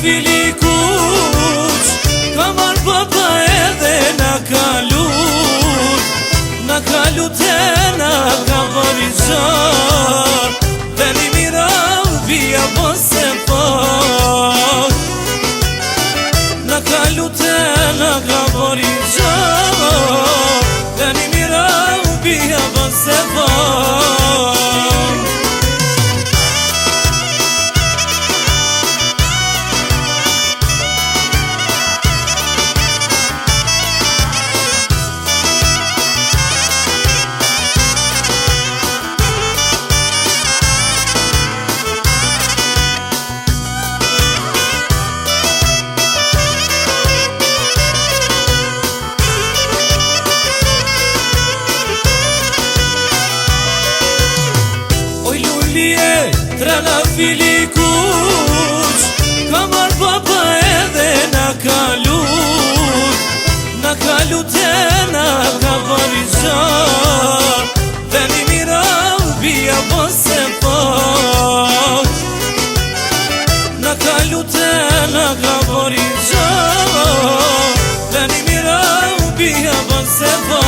fili kuq, ka marr baba edhe na kalut e na ka bari zor. Veni mirau bia bose pak, na kalut e na ka bari zor. Veni mirau bia bose pak. Trana fili kuq, ka marr baba edhe na kalut e na ka bari zor. Veni mirau bia bose pak, na kalut e na ka bari zor. Veni mirau bia bose pak.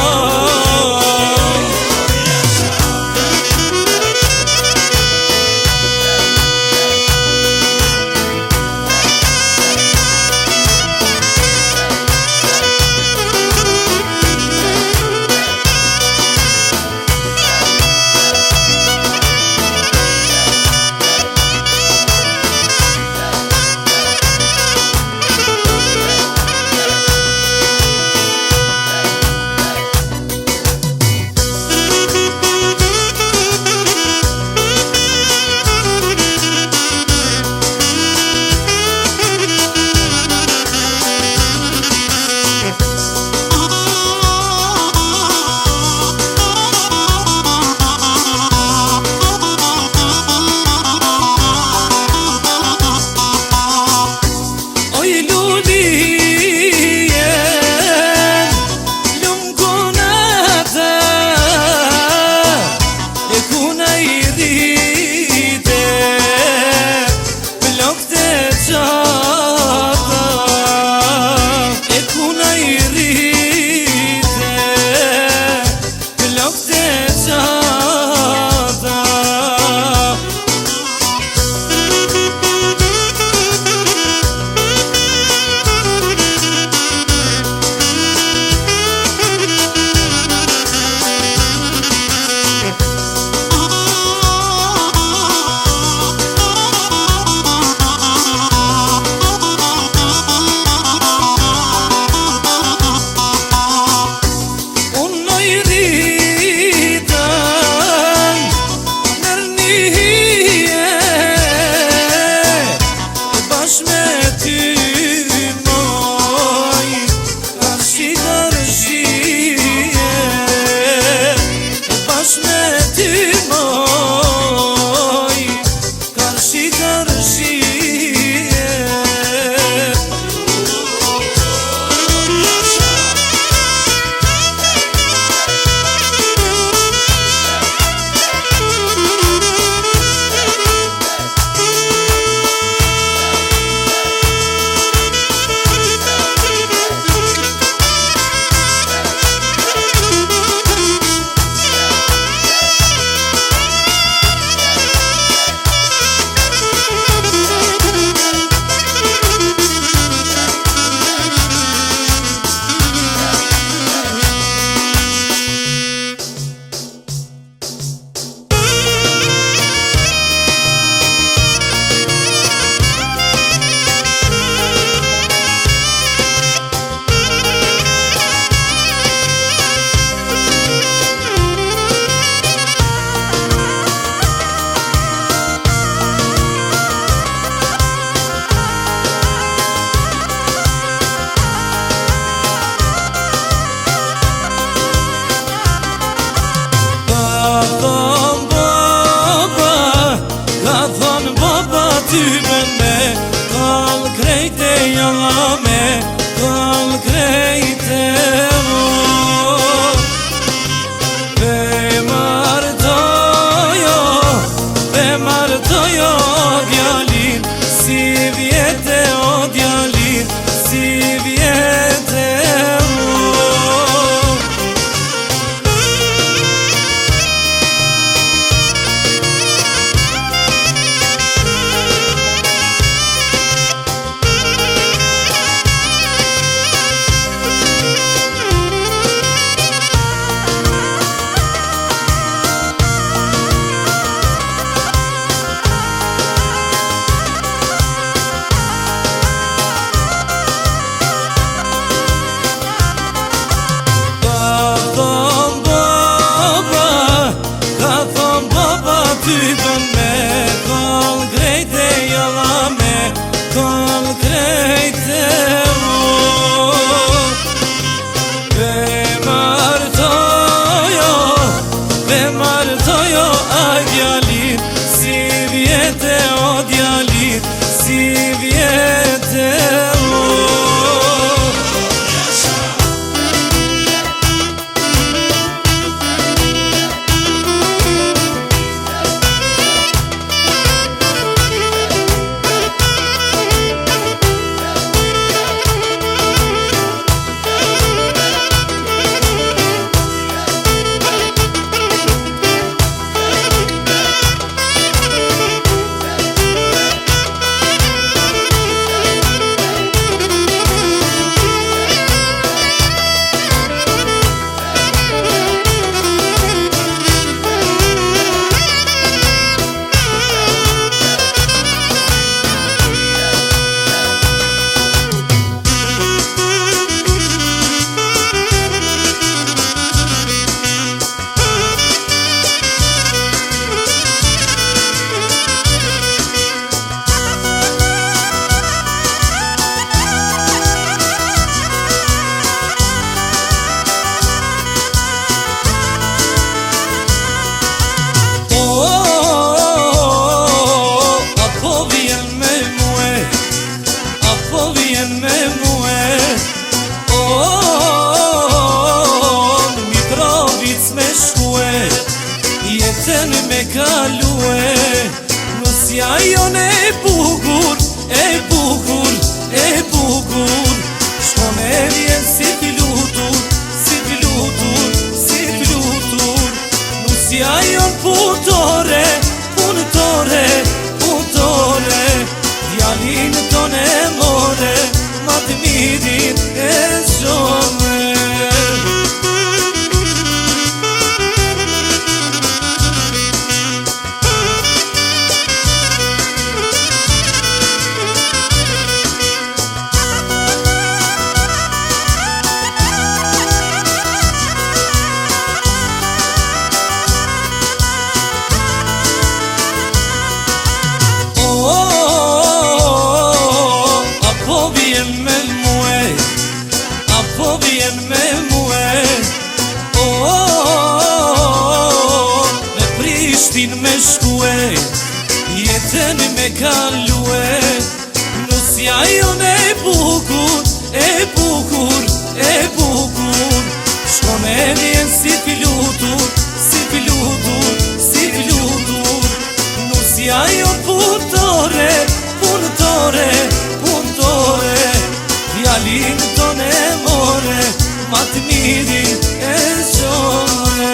ty me kall krejt e jalla me kall krejt e mo be martojo djalin si vjete o Nusja jone e bukur, e bukur, e bukur. Shkon e vjen si flutur, si flutur, si flutur. Nusja jon punëtore, punëtore, punëtore. Djalin ton e more, ma të mirin e shone. Apo vjen me muë, me Prishtin me shkue, jetën me kalue. Nusja jone e bukur, e bukur, e bukur. Shkon e vjen si flutur, si flutur, si flutur. Nusja jon punëtore, punëtore, punëtore. Djalin ton e more, ma të mirin e shone.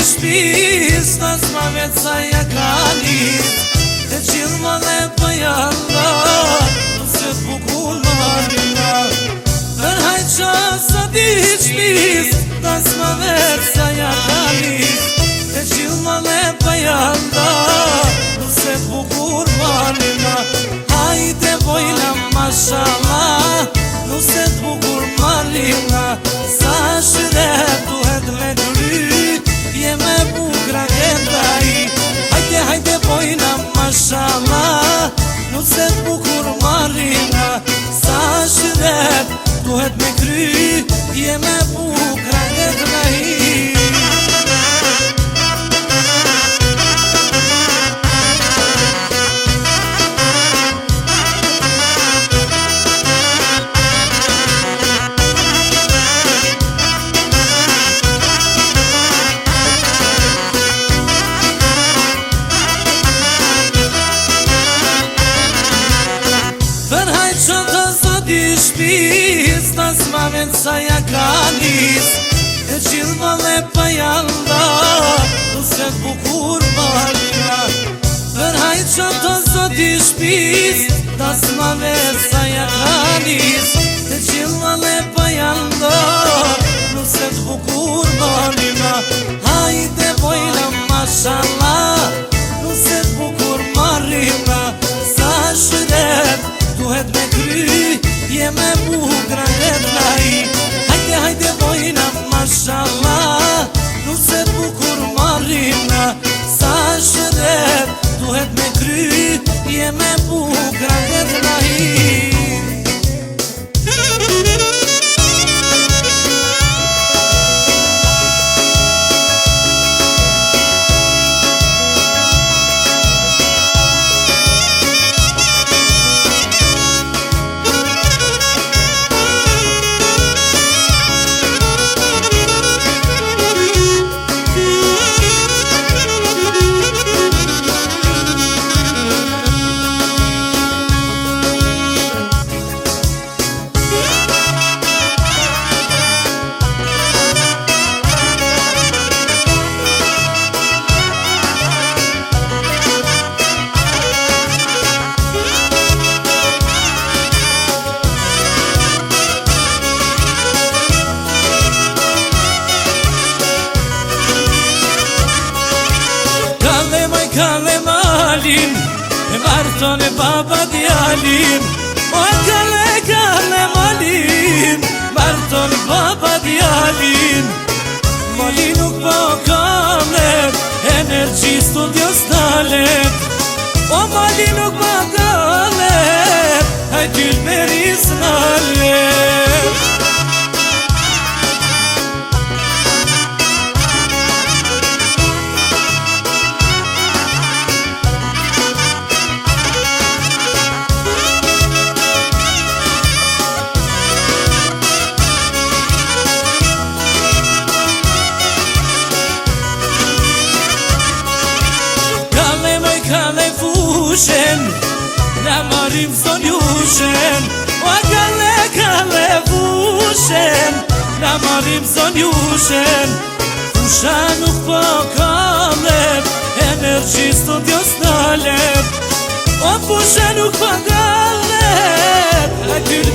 Shpis, tas ma vetë sa ja ka nis, e qilë ma dhe pëjalla, nëse bukur marina. Përhaj qasa di shpis, tas ma vetë sa ja ka nis, e qilë ma dhe pëjalla, nëse bukur marina. Hajde vojna mashallah, nëse bukur marina. Sa shret duhet me kry, jeme bukra këndaj. Hajde, hajde bojna mashallah, nëse bukur marina. Sa shret duhet me kry, jeme bukra këndaj. Shpis, tas ma vetë sa ja ka nis, e qilë ma dhe pëjalla, nëse bukur marina. Përhaj që të zoti shpis, tas ma vetë sa ja ka nis, e qilë ma dhe pëjalla, nëse bukur marina. Hajde vojna mashallah, nëse bukur marina. Sa shret duhet me kry, jeme bukra këndaj. Hajde, hajde vojna mashallah, nëse bukur marina. Sa shret duhet me kry, jeme bukra këndaj. djalin, e marton e baba djalin. O kale malin, marton e baba djalin. Mali nuk po kalet, energji studios dalet. O mali nuk po kalet, hajtyl beris nalet. Kale fushen, na marim zonjushen. O kale fushen, na marim zonjushen. Fusha nuk po kalet, energji studios dalet. O fusha nuk po kalet, hajtyl